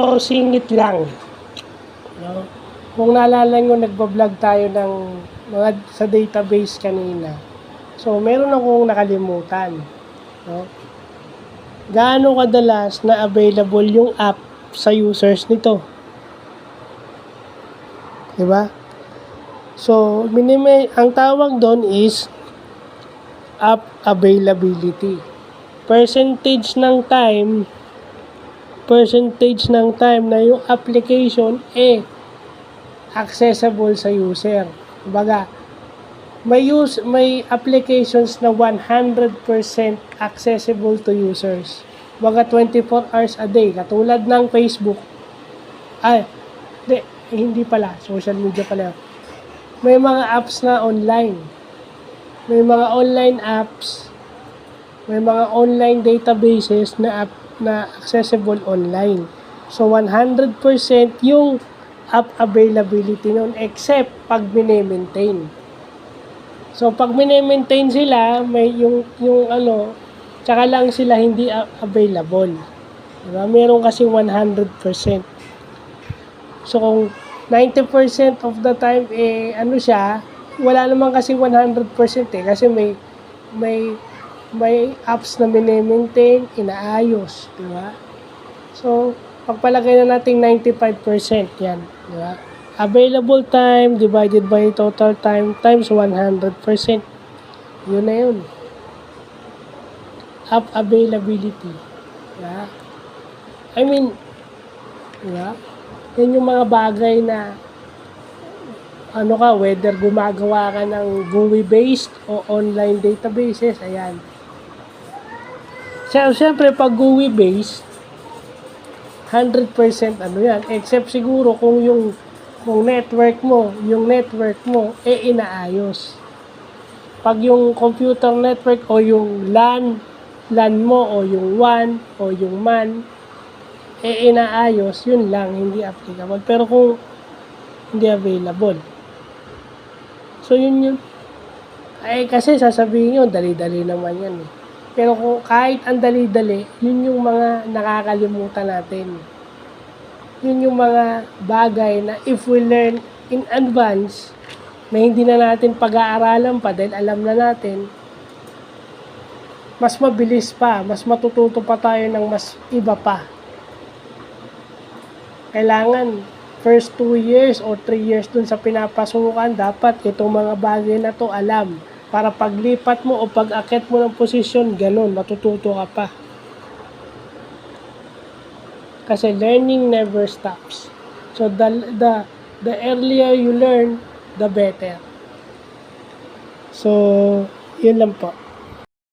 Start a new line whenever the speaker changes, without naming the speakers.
Ito, singit lang. No? Kung naalala nyo, nagbablog tayo ng mga sa database kanina. So, meron akong nakalimutan. No? Gaano kadalas na available yung app sa users nito? Diba? So, ang tawag doon is app availability. Percentage ng time na yung application accessible sa user. Kumbaga, may applications na 100% accessible to users. Kumbaga, 24 hours a day. Katulad ng Facebook. Hindi pala. Social media pala. May mga apps na online. May mga online apps. May mga online databases na accessible online. So, 100% yung app availability nun except pag mini-maintain. So, pag mini-maintain sila, may tsaka lang sila hindi available. Diba? Meron kasi 100%. So, kung 90% of the time, wala naman kasi 100% kasi may apps na mini-maintain, inaayos, di ba? So, pagpalagay na natin 95% yan, di ba? Available time divided by total time times 100%. Yun na yun. App availability. Di ba? Di ba? Yan yung mga bagay na whether gumagawa ka ng GUI-based o online databases, ayan. Siyempre, pag GUI-based, 100% yan. Except siguro kung yung network mo, inaayos. Pag yung computer network o yung LAN mo o yung WAN o yung MAN, inaayos, yun lang, hindi applicable. Pero kung hindi available. So, yun. Kasi sasabihin nyo, dali-dali naman yan. Pero kung kahit ang dali-dali, yun yung mga nakakalimutan natin. Yun yung mga bagay na if we learn in advance, na hindi na natin pag-aaralan pa dahil alam na natin, mas mabilis pa, mas matututo pa tayo ng mas iba pa. Kailangan, first 2 years or 3 years dun sa pinapasukan, dapat itong mga bagay na to alam. Para paglipat mo o pag-akit mo ng posisyon, ganun, matututo ka pa. Kasi learning never stops. So, the earlier you learn, the better. So, yun lang po.